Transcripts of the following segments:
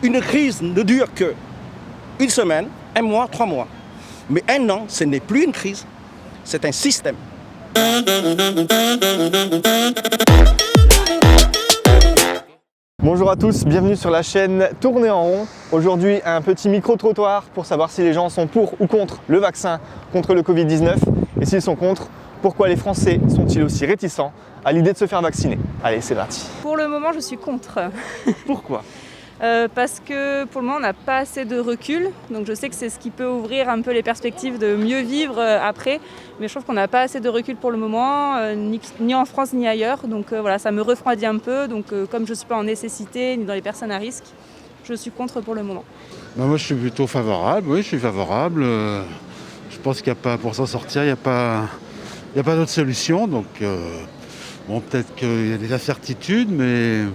Une crise ne dure qu'une semaine, un mois, 3 mois. Mais un an, ce n'est plus une crise, c'est un système. Bonjour à tous, bienvenue sur la chaîne Tourner en rond. Aujourd'hui, un petit micro-trottoir pour savoir si les gens sont pour ou contre le vaccin contre le Covid-19. Et s'ils sont contre, pourquoi les Français sont-ils aussi réticents à l'idée de se faire vacciner? Allez, c'est parti. Pour le moment, je suis contre. Pourquoi? Parce que pour le moment, on n'a pas assez de recul. Donc je sais que c'est ce qui peut ouvrir un peu les perspectives de mieux vivre après. Mais je trouve qu'on n'a pas assez de recul pour le moment, ni en France ni ailleurs. Donc voilà, ça me refroidit un peu. Donc comme je ne suis pas en nécessité, ni dans les personnes à risque, je suis contre pour le moment. Moi, je suis plutôt favorable. Oui, je suis favorable. Je pense qu'il n'y a pas, pour s'en sortir, il n'y a pas d'autre solution. Donc, bon, peut-être qu'il y a des incertitudes, mais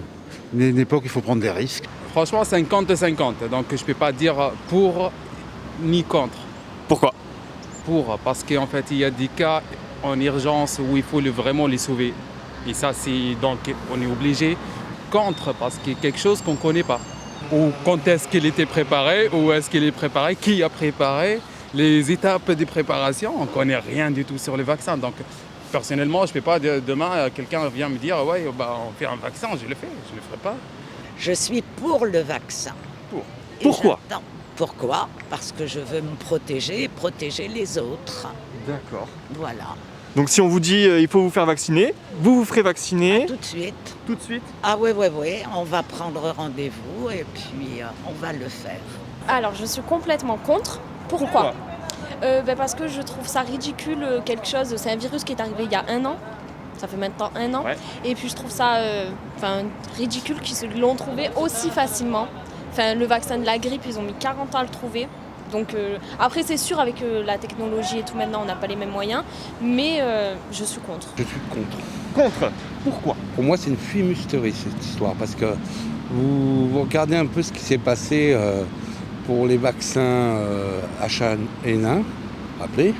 il y a une époque où il faut prendre des risques. Franchement, 50-50. Donc, je ne peux pas dire pour ni contre. Pourquoi? Pour, parce qu'en fait, il y a des cas en urgence où il faut vraiment les sauver. Et ça, donc, on est obligé. Contre, parce qu'il y a quelque chose qu'on ne connaît pas. Ou quand est-ce qu'il était préparé, ou est-ce qu'il est préparé, qui a préparé, les étapes de préparation, on ne connaît rien du tout sur le vaccin. Donc, personnellement, je ne peux pas, demain, quelqu'un vient me dire « ouais, on fait un vaccin », je le fais, je ne le ferai pas. Je suis pour le vaccin. Pourquoi? Pourquoi? Parce que je veux me protéger et protéger les autres. D'accord. Voilà. Donc si on vous dit il faut vous faire vacciner, vous vous ferez vacciner Tout de suite. tout de suite? Ah oui, on va prendre rendez-vous et puis on va le faire. Alors, je suis complètement contre. Pourquoi? Parce que je trouve ça ridicule, quelque chose. C'est un virus qui est arrivé il y a 1 an. Ça fait maintenant 1 an. Ouais. Et puis, je trouve ça ridicule qu'ils l'ont trouvé aussi facilement. Le vaccin de la grippe, ils ont mis 40 ans à le trouver. Donc, après, c'est sûr, avec la technologie et tout, maintenant, on n'a pas les mêmes moyens. Mais je suis contre. Je suis contre. Contre? Pourquoi? Pour moi, c'est une fumisterie cette histoire, parce que vous regardez un peu ce qui s'est passé pour les vaccins H1N1, rappelez,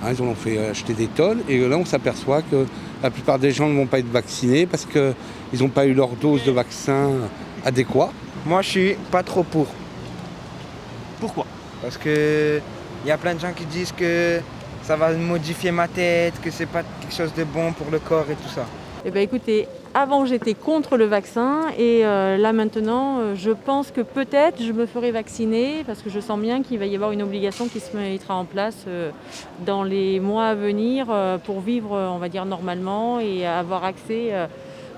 ils ont fait acheter des tonnes, et là on s'aperçoit que la plupart des gens ne vont pas être vaccinés parce qu'ils n'ont pas eu leur dose de vaccin adéquat. Moi, je suis pas trop pour. Pourquoi? Parce que il y a plein de gens qui disent que ça va modifier ma tête, que c'est pas quelque chose de bon pour le corps et tout ça. Eh bien, écoutez, avant j'étais contre le vaccin et là maintenant je pense que peut-être je me ferai vacciner parce que je sens bien qu'il va y avoir une obligation qui se mettra en place dans les mois à venir pour vivre, on va dire, normalement et avoir accès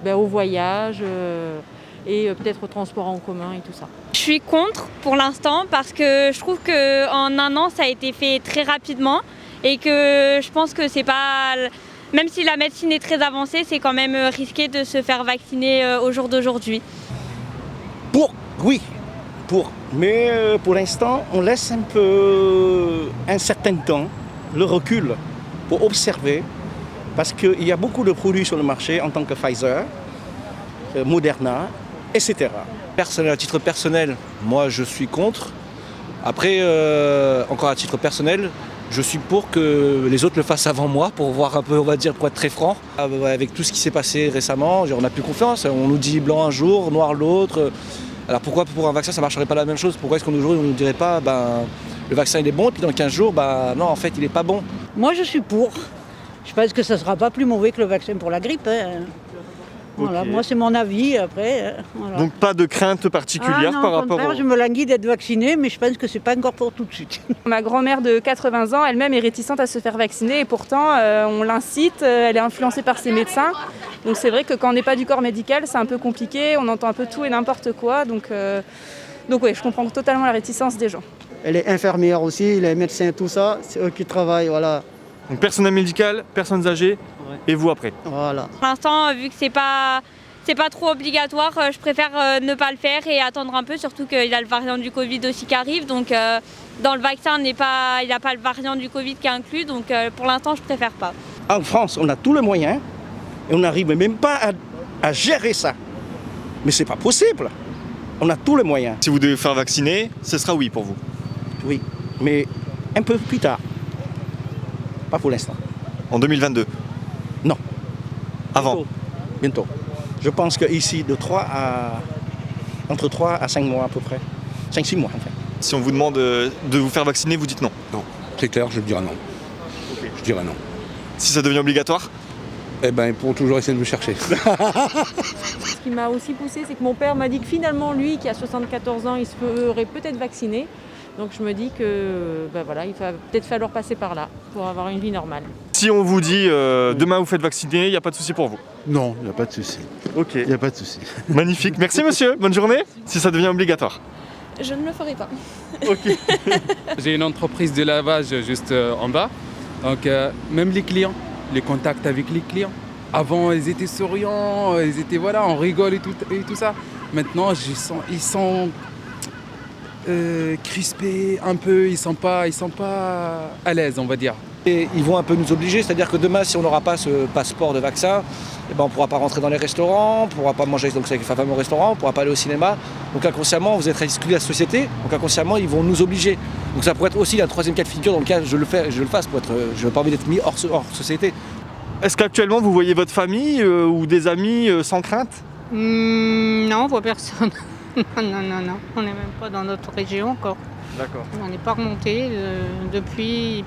au voyage et peut-être au transport en commun et tout ça. Je suis contre pour l'instant parce que je trouve qu'en 1 an ça a été fait très rapidement et que je pense que c'est pas... Même si la médecine est très avancée, c'est quand même risqué de se faire vacciner au jour d'aujourd'hui. Pour, oui, pour. Mais pour l'instant, on laisse un peu un certain temps, le recul, pour observer. Parce qu'il y a beaucoup de produits sur le marché en tant que Pfizer, Moderna, etc. À titre personnel, moi je suis contre. Après, encore à titre personnel, je suis pour que les autres le fassent avant moi, pour voir un peu, on va dire, pour être très franc. Avec tout ce qui s'est passé récemment, on n'a plus confiance. On nous dit blanc un jour, noir l'autre. Alors pourquoi pour un vaccin ça ne marcherait pas la même chose? Pourquoi est-ce qu'aujourd'hui on ne nous dirait pas le vaccin il est bon et puis dans 15 jours, non en fait il n'est pas bon? Moi je suis pour. Je pense que ça ne sera pas plus mauvais que le vaccin pour la grippe. Voilà, okay. Moi c'est mon avis après. Voilà. Donc pas de crainte particulière par rapport au... Je me languis d'être vaccinée, mais je pense que c'est pas encore pour tout de suite. Ma grand-mère de 80 ans, elle-même est réticente à se faire vacciner et pourtant on l'incite, elle est influencée par ses médecins. Donc c'est vrai que quand on n'est pas du corps médical, c'est un peu compliqué, on entend un peu tout et n'importe quoi. Donc oui, je comprends totalement la réticence des gens. Elle est infirmière aussi, les médecins, tout ça, c'est eux qui travaillent, voilà. Donc personnel médical, personnes âgées, ouais. Et vous après? Voilà. Pour l'instant, vu que c'est pas trop obligatoire, je préfère ne pas le faire et attendre un peu, surtout qu'il y a le variant du Covid aussi qui arrive. Donc dans le vaccin, il n'y a pas le variant du Covid qui est inclus, donc pour l'instant, je préfère pas. En France, on a tous les moyens et on n'arrive même pas à gérer ça. Mais c'est pas possible. On a tous les moyens. Si vous devez faire vacciner, ce sera oui pour vous? Oui, mais un peu plus tard. Pas pour l'instant. En 2022? Non. Avant? Bientôt. Je pense qu'ici, de 3 à entre 3 à 5 mois à peu près. 5-6 mois en fait. Si on vous demande de vous faire vacciner, vous dites non? Non, c'est clair, je dirais non. Je dirais non. Si ça devient obligatoire? Eh ben, ils pourront toujours essayer de me chercher. Ce qui m'a aussi poussé, c'est que mon père m'a dit que finalement, lui, qui a 74 ans, il se ferait peut-être vacciner. Donc je me dis que voilà, il va peut-être falloir passer par là pour avoir une vie normale. Si on vous dit demain vous faites vacciner, il n'y a pas de souci pour vous? Non, il n'y a pas de souci. Ok. Il n'y a pas de souci. Magnifique. Merci monsieur, bonne journée. Si ça devient obligatoire. Je ne le ferai pas. Ok. J'ai une entreprise de lavage juste en bas. Donc même les clients, les contacts avec les clients. Avant, ils étaient souriants, ils étaient voilà, on rigole et tout ça. Maintenant, ils sont crispés un peu, ils sont pas à l'aise, on va dire. Et ils vont un peu nous obliger, c'est-à-dire que demain, si on n'aura pas ce passeport de vaccin, eh ben, on ne pourra pas rentrer dans les restaurants, on ne pourra pas manger avec sa femme au restaurant, on ne pourra pas aller au cinéma. Donc inconsciemment, vous êtes exclus de la société, donc inconsciemment, ils vont nous obliger. Donc ça pourrait être aussi la troisième cas de figure dans lequel je le fasse, je n'ai pas envie d'être mis hors société. Est-ce qu'actuellement vous voyez votre famille ou des amis sans crainte? Non, on voit personne. Non, on n'est même pas dans notre région encore. D'accord. On n'est pas remonté depuis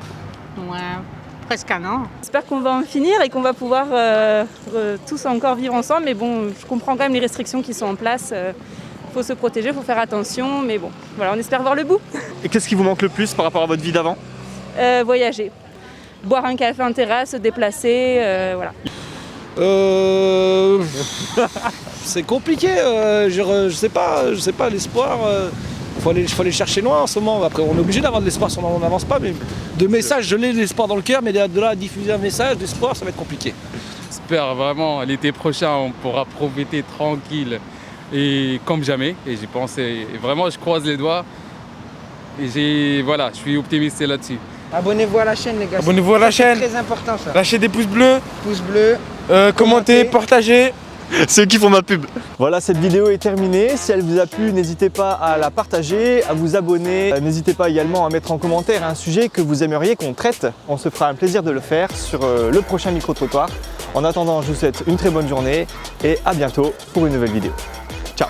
presque un an. J'espère qu'on va en finir et qu'on va pouvoir tous encore vivre ensemble. Mais bon, je comprends quand même les restrictions qui sont en place. Il faut se protéger, il faut faire attention. Mais bon, voilà, on espère voir le bout. Et qu'est-ce qui vous manque le plus par rapport à votre vie d'avant? Voyager. Boire un café en terrasse, se déplacer, voilà. C'est compliqué, je sais pas, l'espoir, faut aller chercher loin en ce moment. Après, on est obligé d'avoir de l'espoir si on n'avance pas, mais de messages, je l'ai l'espoir dans le cœur, mais de là à diffuser un message d'espoir, ça va être compliqué. J'espère vraiment l'été prochain, on pourra profiter tranquille et comme jamais. Et j'y pense, et vraiment, je croise les doigts. Et voilà, je suis optimiste là-dessus. Abonnez-vous à la chaîne, les gars. Abonnez-vous à la chaîne. C'est très important ça. Lâchez des pouces bleus. Pouces bleus. Commentez, partagez. C'est eux qui font ma pub. Voilà, cette vidéo est terminée. Si elle vous a plu, n'hésitez pas à la partager, à vous abonner. N'hésitez pas également à mettre en commentaire un sujet que vous aimeriez qu'on traite. On se fera un plaisir de le faire sur le prochain micro-trottoir. En attendant, je vous souhaite une très bonne journée et à bientôt pour une nouvelle vidéo. Ciao.